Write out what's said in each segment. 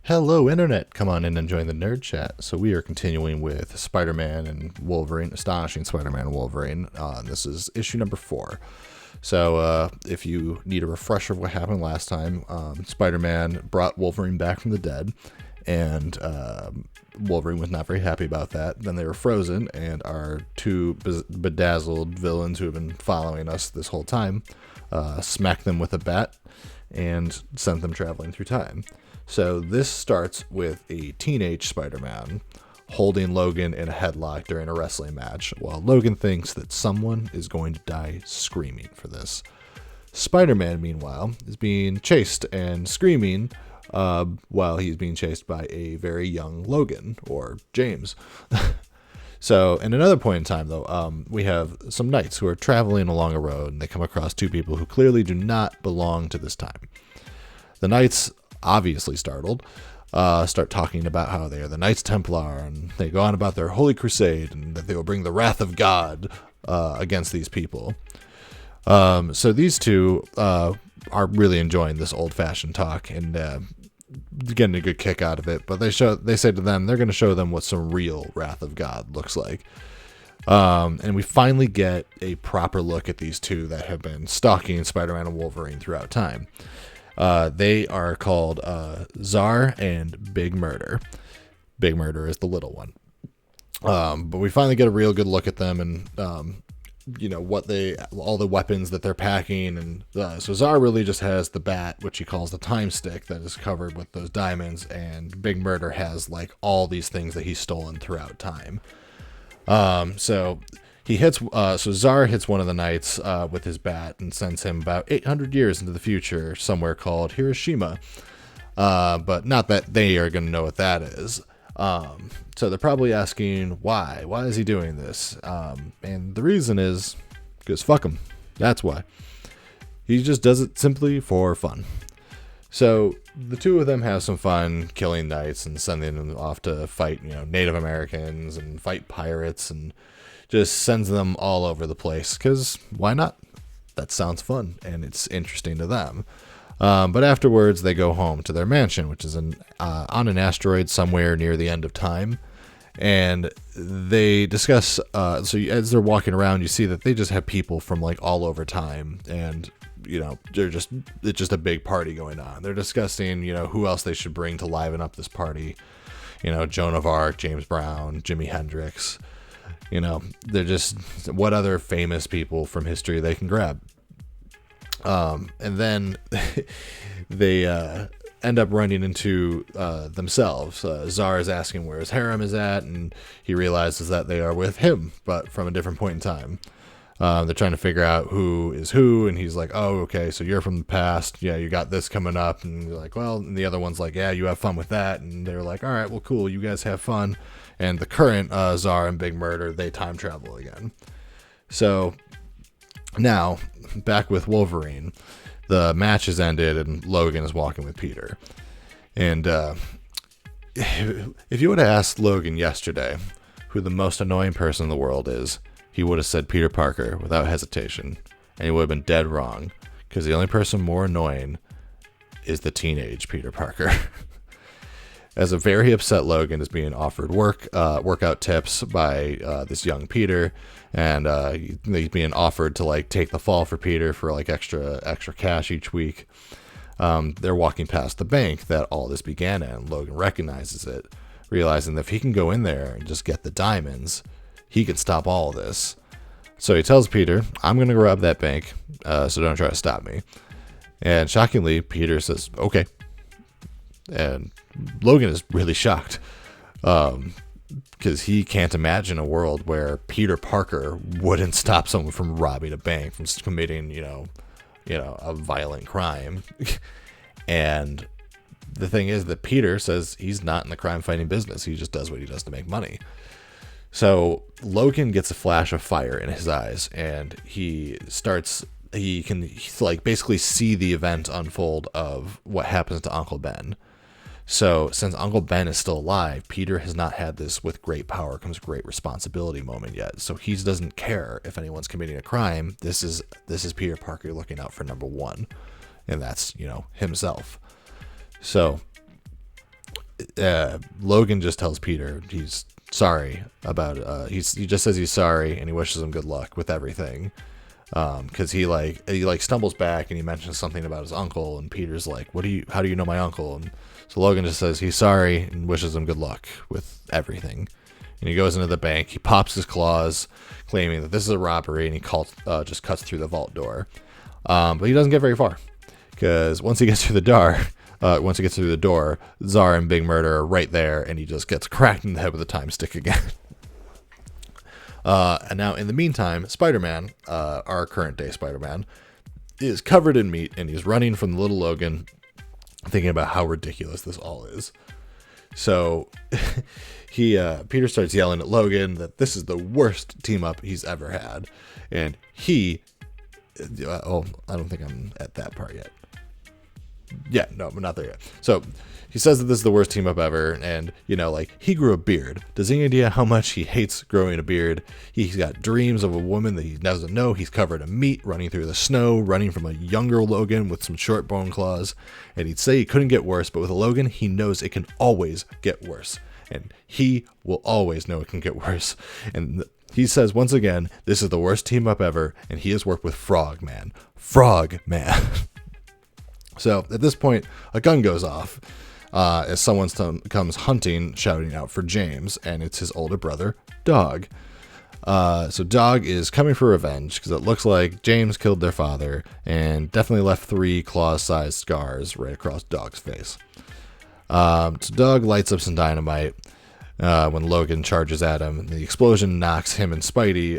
Hello, Internet! Come on in and join the Nerd Chat. So we are continuing with Spider-Man and Wolverine, Astonishing Spider-Man and Wolverine. This is issue number 4. So if you need a refresher of what happened last time, Spider-Man brought Wolverine back from the dead, and Wolverine was not very happy about that. Then they were frozen, and our two bedazzled villains who have been following us this whole time smacked them with a bat and sent them traveling through time. So this starts with a teenage Spider-Man holding Logan in a headlock during a wrestling match, while Logan thinks that someone is going to die screaming for this. Spider-Man, meanwhile, is being chased and screaming while he's being chased by a very young Logan, or James. So, in another point in time, though, we have some knights who are traveling along a road, and they come across two people who clearly do not belong to this time. The knights, obviously startled, start talking about how they are the Knights Templar, and they go on about their holy crusade, and that they will bring the wrath of God against these people. So these two are really enjoying this old-fashioned talk, and getting a good kick out of it, but they say to them they're going to show them what some real wrath of God looks like. And we finally get a proper look at these two that have been stalking Spider-Man and Wolverine throughout time. They are called Czar and Big Murder. Big Murder is the little one. But we finally get a real good look at them, and all the weapons that they're packing. And so Czar really just has the bat, which he calls the time stick, that is covered with those diamonds, and Big Murder has like all these things that he's stolen throughout time. So he hits. So Czar hits one of the knights with his bat and sends him about 800 years into the future, somewhere called Hiroshima. But not that they are going to know what that is. So they're probably asking why. Why is he doing this? And the reason is because fuck him. That's why. He just does it simply for fun. So the two of them have some fun killing knights and sending them off to fight, Native Americans and fight pirates, and just sends them all over the place, because why not? That sounds fun, and it's interesting to them. But afterwards, they go home to their mansion, which is on an asteroid somewhere near the end of time. And they discuss, so as they're walking around, you see that they just have people from like all over time, and it's just a big party going on. They're discussing, who else they should bring to liven up this party. Joan of Arc, James Brown, Jimi Hendrix. They're just what other famous people from history they can grab. And then they end up running into themselves. Czar is asking where his harem is at, and he realizes that they are with him, but from a different point in time. They're trying to figure out who is who, and he's like, oh, okay, so you're from the past. Yeah, you got this coming up. And you're like, well, and the other one's like, yeah, you have fun with that. And they're like, all right, well, cool, you guys have fun. And the current Czar and Big Murder, they time travel again. So now, back with Wolverine, the match has ended, and Logan is walking with Peter. And if you would have asked Logan yesterday who the most annoying person in the world is, he would have said Peter Parker without hesitation, and he would have been dead wrong, because the only person more annoying is the teenage Peter Parker. As a very upset Logan is being offered workout tips by this young Peter, and he's being offered to like take the fall for Peter for like extra cash each week. They're walking past the bank that all this began in. Logan recognizes it, realizing that if he can go in there and just get the diamonds, he can stop all of this. So he tells Peter, I'm going to rob that bank, so don't try to stop me. And shockingly, Peter says, okay. And Logan is really shocked, because he can't imagine a world where Peter Parker wouldn't stop someone from robbing a bank, from committing, a violent crime. And the thing is that Peter says he's not in the crime-fighting business. He just does what he does to make money. So Logan gets a flash of fire in his eyes, and he can basically see the event unfold of what happens to Uncle Ben. So since Uncle Ben is still alive, Peter has not had this with great power comes great responsibility moment yet. So he doesn't care if anyone's committing a crime. This is Peter Parker looking out for number one, and that's, himself. So Logan just tells Peter he's sorry about he just says he's sorry and he wishes him good luck with everything. Because he stumbles back and he mentions something about his uncle, and Peter's like, how do you know my uncle? And so Logan just says he's sorry and wishes him good luck with everything. And he goes into the bank, he pops his claws, claiming that this is a robbery, and he just cuts through the vault door. But he doesn't get very far, because once he gets through the door, Zara and Big Murder are right there, and he just gets cracked in the head with a time stick again. And now, in the meantime, Spider-Man, our current day Spider-Man, is covered in meat, and he's running from the little Logan, thinking about how ridiculous this all is. So Peter starts yelling at Logan that this is the worst team up he's ever had, and I don't think I'm at that part yet. Yeah, no, we're not there yet. So he says that this is the worst team up ever, and he grew a beard. Does any idea how much he hates growing a beard? He's got dreams of a woman that he doesn't know. He's covered in meat, running through the snow, running from a younger Logan with some short bone claws, and he'd say he couldn't get worse, but with a Logan, he knows it can always get worse, and he will always know it can get worse. And he says once again, this is the worst team up ever, and he has worked with Frogman. So at this point, a gun goes off as someone comes hunting, shouting out for James, and it's his older brother, Dog. So Dog is coming for revenge because it looks like James killed their father and definitely left 3 claw-sized scars right across Dog's face. So Dog lights up some dynamite when Logan charges at him. The explosion knocks him and Spidey,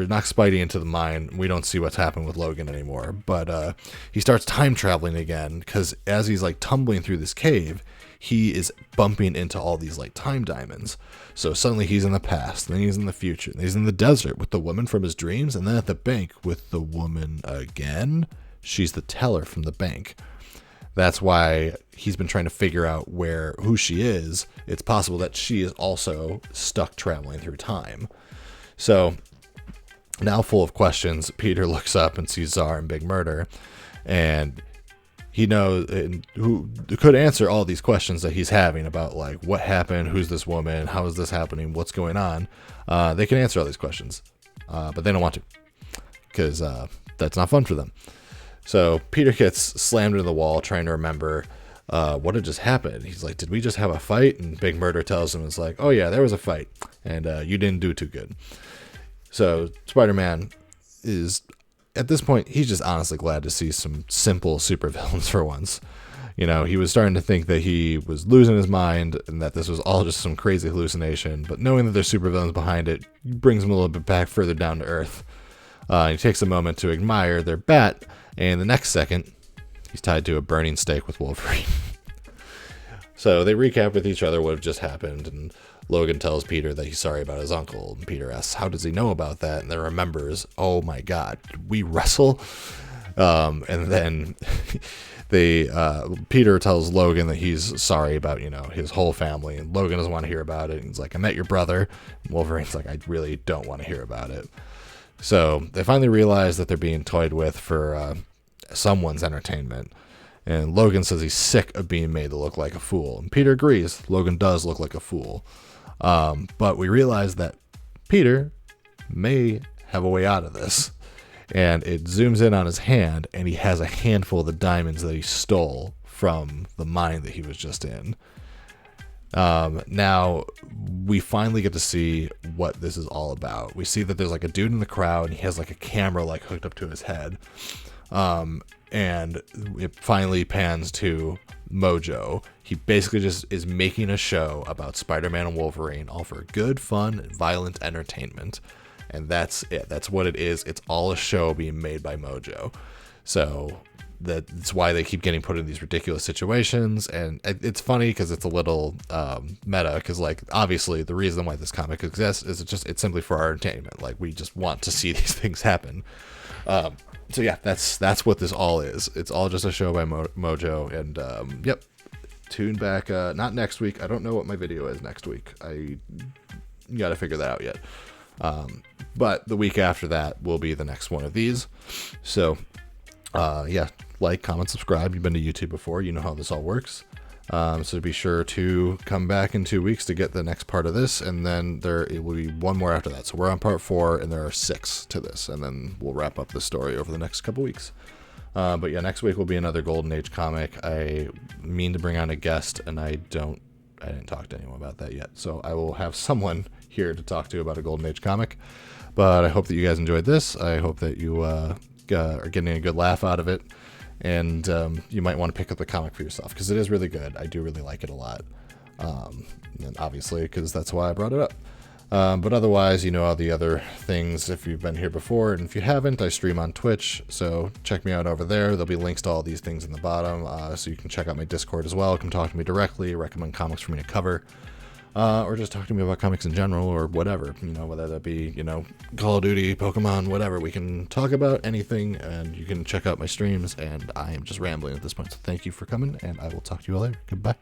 knocks Spidey into the mine. We don't see what's happened with Logan anymore, but he starts time traveling again because as he's tumbling through this cave, he is bumping into all these time diamonds. So suddenly he's in the past, then he's in the future, then he's in the desert with the woman from his dreams, and then at the bank with the woman again. She's the teller from the bank. That's why he's been trying to figure out who she is. It's possible that she is also stuck traveling through time. So now, full of questions, Peter looks up and sees Zara and Big Murder, and he knows who could answer all these questions that he's having about what happened, who's this woman, how is this happening, what's going on. They can answer all these questions, but they don't want to because that's not fun for them. So Peter gets slammed into the wall trying to remember what had just happened. He's like, did we just have a fight? And Big Murder tells him, it's like, oh yeah, there was a fight, and you didn't do too good. So Spider-Man is, at this point, he's just honestly glad to see some simple supervillains for once. He was starting to think that he was losing his mind and that this was all just some crazy hallucination, but knowing that there's supervillains behind it brings him a little bit back further down to earth. He takes a moment to admire their bat, and the next second, he's tied to a burning stake with Wolverine. So they recap with each other what had just happened, and Logan tells Peter that he's sorry about his uncle. And Peter asks, how does he know about that? And then remembers, oh my god, did we wrestle? And then Peter tells Logan that he's sorry about, his whole family, and Logan doesn't want to hear about it. And he's like, I met your brother. And Wolverine's like, I really don't want to hear about it. So they finally realize that they're being toyed with for someone's entertainment. And Logan says he's sick of being made to look like a fool. And Peter agrees. Logan does look like a fool. But we realize that Peter may have a way out of this. And it zooms in on his hand, and he has a handful of the diamonds that he stole from the mine that he was just in. Now we finally get to see what this is all about. We see that there's a dude in the crowd, and he has a camera hooked up to his head. And it finally pans to Mojo. He basically just is making a show about Spider-Man and Wolverine, all for good, fun, violent entertainment. And that's it. That's what it is. It's all a show being made by Mojo. So that's why they keep getting put in these ridiculous situations. And it's funny because it's a little meta, because obviously the reason why this comic exists is it's simply for our entertainment. We just want to see these things happen. So yeah, that's what this all is. It's all just a show by Mojo. And yep, tune back. Not next week. I don't know what my video is next week. I got to figure that out yet. But the week after that will be the next one of these. So yeah, comment, subscribe. You've been to YouTube before. You know how this all works. So be sure to come back in 2 weeks to get the next part of this, and then it will be one more after that. So we're on part 4, and there are 6 to this, and then we'll wrap up the story over the next couple weeks. But yeah, next week will be another Golden Age comic. I mean to bring on a guest, and I didn't talk to anyone about that yet. So I will have someone here to talk to about a Golden Age comic. But I hope that you guys enjoyed this. I hope that you are getting a good laugh out of it. And you might want to pick up the comic for yourself, because it is really good. I do really like it a lot. And obviously, because that's why I brought it up. But otherwise, all the other things if you've been here before. And if you haven't, I stream on Twitch. So check me out over there. There'll be links to all these things in the bottom. So you can check out my Discord as well. Come talk to me directly. Recommend comics for me to cover. Or just talk to me about comics in general, or whatever, whether that be, Call of Duty, Pokemon, whatever. We can talk about anything, and you can check out my streams, and I am just rambling at this point. So thank you for coming, and I will talk to you all later. Goodbye.